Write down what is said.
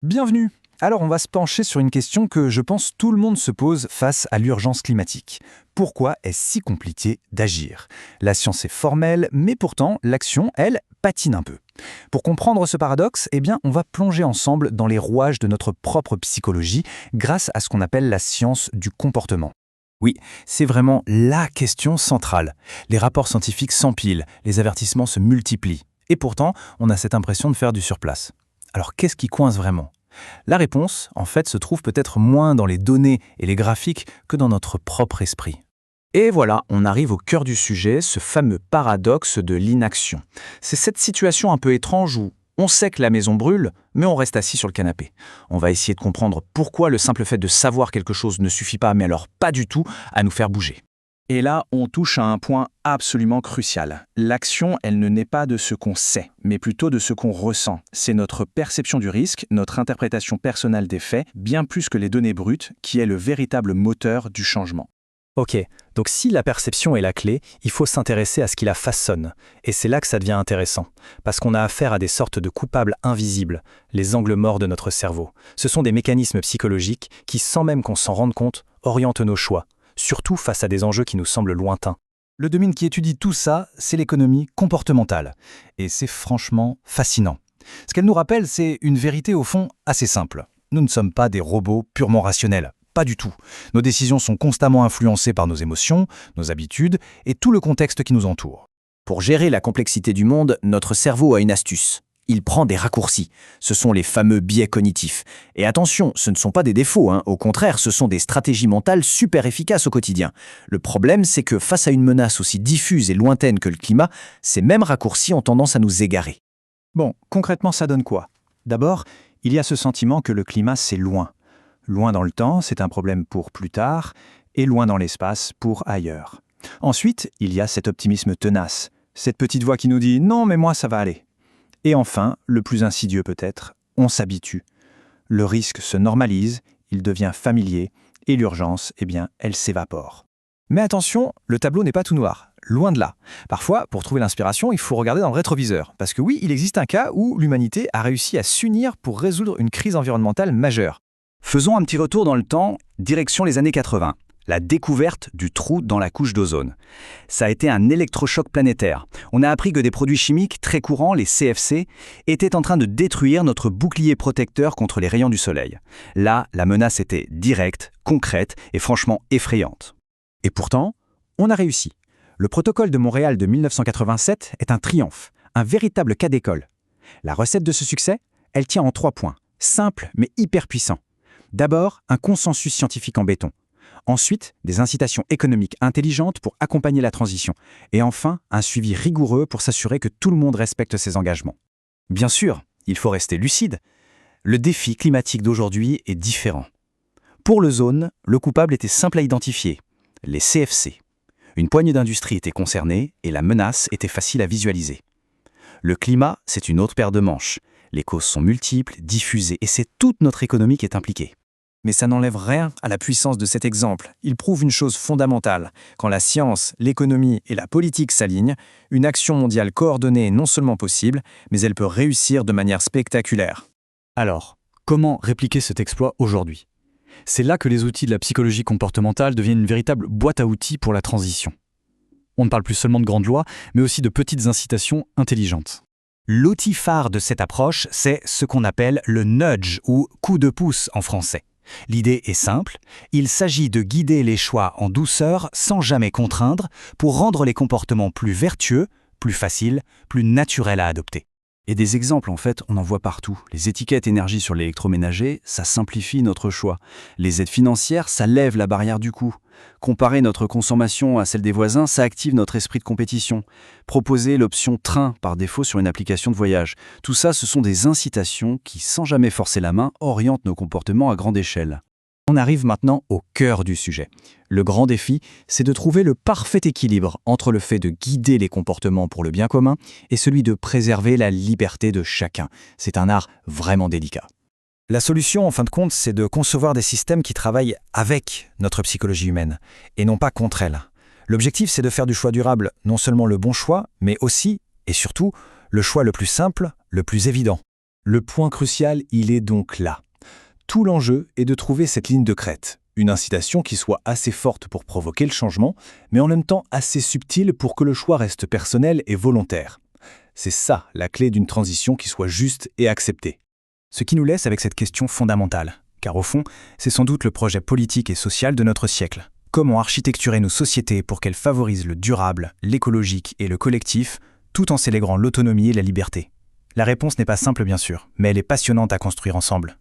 Bienvenue. Alors on va se pencher sur une question que je pense tout le monde se pose face à l'urgence climatique. Pourquoi est-ce si compliqué d'agir? La science est formelle, mais pourtant l'action, elle, patine un peu. Pour comprendre ce paradoxe, eh bien, on va plonger ensemble dans les rouages de notre propre psychologie grâce à ce qu'on appelle la science du comportement. Oui, c'est vraiment la question centrale. Les rapports scientifiques s'empilent, les avertissements se multiplient. Et pourtant, on a cette impression de faire du surplace. Alors qu'est-ce qui coince vraiment? La réponse, en fait, se trouve peut-être moins dans les données et les graphiques que dans notre propre esprit. Et voilà, on arrive au cœur du sujet, ce fameux paradoxe de l'inaction. C'est cette situation un peu étrange où on sait que la maison brûle, mais on reste assis sur le canapé. On va essayer de comprendre pourquoi le simple fait de savoir quelque chose ne suffit pas, mais alors pas du tout, à nous faire bouger. Et là, on touche à un point absolument crucial. L'action, elle ne naît pas de ce qu'on sait, mais plutôt de ce qu'on ressent. C'est notre perception du risque, notre interprétation personnelle des faits, bien plus que les données brutes, qui est le véritable moteur du changement. Ok, donc si la perception est la clé, il faut s'intéresser à ce qui la façonne. Et c'est là que ça devient intéressant, parce qu'on a affaire à des sortes de coupables invisibles, les angles morts de notre cerveau. Ce sont des mécanismes psychologiques qui, sans même qu'on s'en rende compte, orientent nos choix, surtout face à des enjeux qui nous semblent lointains. Le domaine qui étudie tout ça, c'est l'économie comportementale. Et c'est franchement fascinant. Ce qu'elle nous rappelle, c'est une vérité au fond assez simple. Nous ne sommes pas des robots purement rationnels. Pas du tout. Nos décisions sont constamment influencées par nos émotions, nos habitudes et tout le contexte qui nous entoure. Pour gérer la complexité du monde, notre cerveau a une astuce. Il prend des raccourcis. Ce sont les fameux biais cognitifs. Et attention, ce ne sont pas des défauts, Au contraire, ce sont des stratégies mentales super efficaces au quotidien. Le problème, c'est que face à une menace aussi diffuse et lointaine que le climat, ces mêmes raccourcis ont tendance à nous égarer. Bon, concrètement, ça donne quoi? D'abord, il y a ce sentiment que le climat, c'est loin. Loin dans le temps, c'est un problème pour plus tard, et loin dans l'espace, pour ailleurs. Ensuite, il y a cet optimisme tenace, cette petite voix qui nous dit « non, mais moi, ça va aller ». Et enfin, le plus insidieux peut-être, on s'habitue. Le risque se normalise, il devient familier, et l'urgence, elle s'évapore. Mais attention, le tableau n'est pas tout noir, loin de là. Parfois, pour trouver l'inspiration, il faut regarder dans le rétroviseur. Parce que oui, il existe un cas où l'humanité a réussi à s'unir pour résoudre une crise environnementale majeure. Faisons un petit retour dans le temps, direction les années 80. La découverte du trou dans la couche d'ozone. Ça a été un électrochoc planétaire. On a appris que des produits chimiques très courants, les CFC, étaient en train de détruire notre bouclier protecteur contre les rayons du soleil. Là, la menace était directe, concrète et franchement effrayante. Et pourtant, on a réussi. Le protocole de Montréal de 1987 est un triomphe, un véritable cas d'école. La recette de ce succès, elle tient en 3 points, simples mais hyper puissants. D'abord, un consensus scientifique en béton. Ensuite, des incitations économiques intelligentes pour accompagner la transition. Et enfin, un suivi rigoureux pour s'assurer que tout le monde respecte ses engagements. Bien sûr, il faut rester lucide. Le défi climatique d'aujourd'hui est différent. Pour l'ozone, le coupable était simple à identifier, les CFC. Une poignée d'industries était concernée et la menace était facile à visualiser. Le climat, c'est une autre paire de manches. Les causes sont multiples, diffusées et c'est toute notre économie qui est impliquée. Mais ça n'enlève rien à la puissance de cet exemple. Il prouve une chose fondamentale. Quand la science, l'économie et la politique s'alignent, une action mondiale coordonnée est non seulement possible, mais elle peut réussir de manière spectaculaire. Alors, comment répliquer cet exploit aujourd'hui? C'est là que les outils de la psychologie comportementale deviennent une véritable boîte à outils pour la transition. On ne parle plus seulement de grandes lois, mais aussi de petites incitations intelligentes. L'outil phare de cette approche, c'est ce qu'on appelle le nudge ou coup de pouce en français. L'idée est simple, il s'agit de guider les choix en douceur sans jamais contraindre pour rendre les comportements plus vertueux, plus faciles, plus naturels à adopter. Et des exemples, en fait, on en voit partout. Les étiquettes énergie sur l'électroménager, ça simplifie notre choix. Les aides financières, ça lève la barrière du coût. Comparer notre consommation à celle des voisins, ça active notre esprit de compétition. Proposer l'option train par défaut sur une application de voyage. Tout ça, ce sont des incitations qui, sans jamais forcer la main, orientent nos comportements à grande échelle. On arrive maintenant au cœur du sujet. Le grand défi, c'est de trouver le parfait équilibre entre le fait de guider les comportements pour le bien commun et celui de préserver la liberté de chacun. C'est un art vraiment délicat. La solution, en fin de compte, c'est de concevoir des systèmes qui travaillent avec notre psychologie humaine et non pas contre elle. L'objectif, c'est de faire du choix durable non seulement le bon choix, mais aussi, et surtout, le choix le plus simple, le plus évident. Le point crucial, il est donc là. Tout l'enjeu est de trouver cette ligne de crête, une incitation qui soit assez forte pour provoquer le changement, mais en même temps assez subtile pour que le choix reste personnel et volontaire. C'est ça la clé d'une transition qui soit juste et acceptée. Ce qui nous laisse avec cette question fondamentale, car au fond, c'est sans doute le projet politique et social de notre siècle. Comment architecturer nos sociétés pour qu'elles favorisent le durable, l'écologique et le collectif, tout en célébrant l'autonomie et la liberté? La réponse n'est pas simple bien sûr, mais elle est passionnante à construire ensemble.